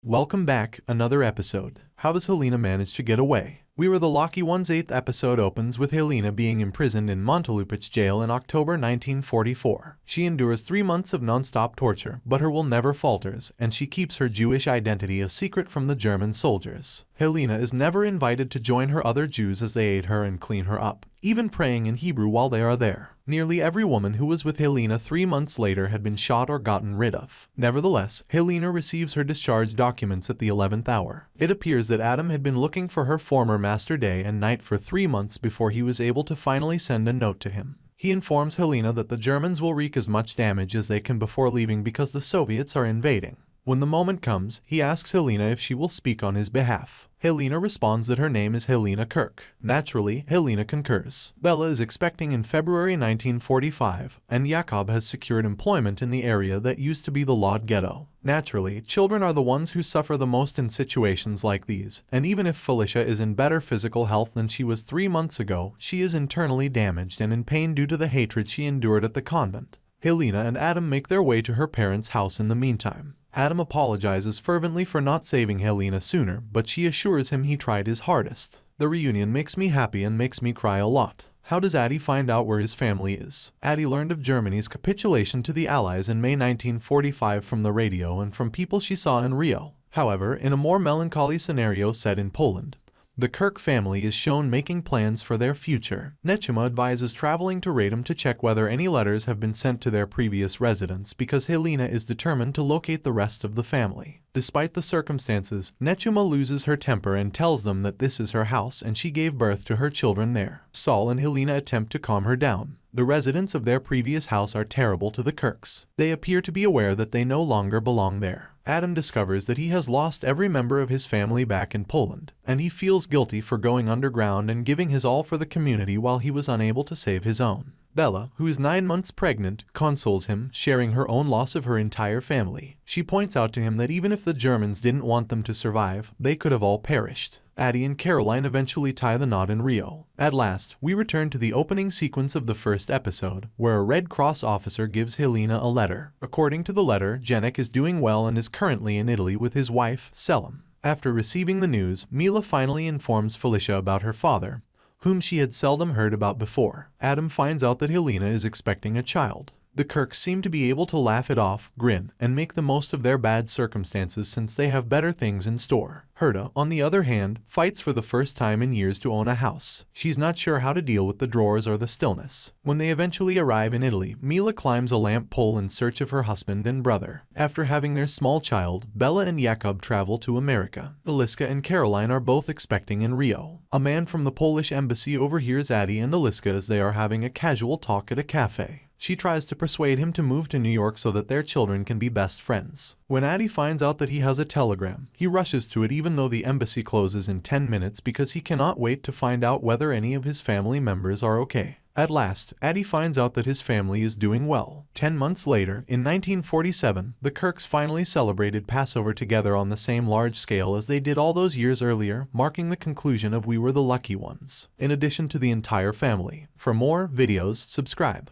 Welcome back, another episode. How does Helena manage to get away? We Were the Lucky Ones' 8th episode opens with Helena being imprisoned in Montelupich jail in October 1944. She endures 3 months of non-stop torture, but her will never falters, and she keeps her Jewish identity a secret from the German soldiers. Helena is never invited to join her other Jews as they aid her and clean her up, even praying in Hebrew while they are there. Nearly every woman who was with Helena 3 months later had been shot or gotten rid of. Nevertheless, Helena receives her discharge documents at the 11th hour. It appears that Adam had been looking for her former master day and night for 3 months before he was able to finally send a note to him. He informs Helena that the Germans will wreak as much damage as they can before leaving because the Soviets are invading. When the moment comes, he asks Helena if she will speak on his behalf. Helena responds that her name is Helena Kurcs. Naturally, Helena concurs. Bella is expecting in February 1945, and Jakob has secured employment in the area that used to be the Lod ghetto. Naturally, children are the ones who suffer the most in situations like these, and even if Felicia is in better physical health than she was 3 months ago, she is internally damaged and in pain due to the hatred she endured at the convent. Helena and Adam make their way to her parents' house in the meantime. Adam apologizes fervently for not saving Helena sooner, but she assures him he tried his hardest. The reunion makes me happy and makes me cry a lot. How does Addie find out where his family is? Addie learned of Germany's capitulation to the Allies in May 1945 from the radio and from people she saw in Rio. However, in a more melancholy scenario set in Poland, the Kurcs family is shown making plans for their future. Nechima advises traveling to Radom to check whether any letters have been sent to their previous residence because Helena is determined to locate the rest of the family. Despite the circumstances, Nechima loses her temper and tells them that this is her house and she gave birth to her children there. Saul and Helena attempt to calm her down. The residents of their previous house are terrible to the Kurcs. They appear to be aware that they no longer belong there. Adam discovers that he has lost every member of his family back in Poland, and he feels guilty for going underground and giving his all for the community while he was unable to save his own. Bella, who is 9 months pregnant, consoles him, sharing her own loss of her entire family. She points out to him that even if the Germans didn't want them to survive, they could have all perished. Addie and Caroline eventually tie the knot in Rio. At last, we return to the opening sequence of the first episode, where a Red Cross officer gives Helena a letter. According to the letter, Jenik is doing well and is currently in Italy with his wife, Selim. After receiving the news, Mila finally informs Felicia about her father, whom she had seldom heard about before. Adam finds out that Helena is expecting a child. The Kurcs seem to be able to laugh it off, grin, and make the most of their bad circumstances since they have better things in store. Herta, on the other hand, fights for the first time in years to own a house. She's not sure how to deal with the drawers or the stillness. When they eventually arrive in Italy, Mila climbs a lamp pole in search of her husband and brother. After having their small child, Bella and Jakob travel to America. Eliska and Caroline are both expecting in Rio. A man from the Polish embassy overhears Addie and Eliska as they are having a casual talk at a cafe. She tries to persuade him to move to New York so that their children can be best friends. When Addie finds out that he has a telegram, he rushes to it even though the embassy closes in 10 minutes because he cannot wait to find out whether any of his family members are okay. At last, Addie finds out that his family is doing well. 10 months later, in 1947, the Kurcs finally celebrated Passover together on the same large scale as they did all those years earlier, marking the conclusion of We Were the Lucky Ones, in addition to the entire family. For more videos, subscribe.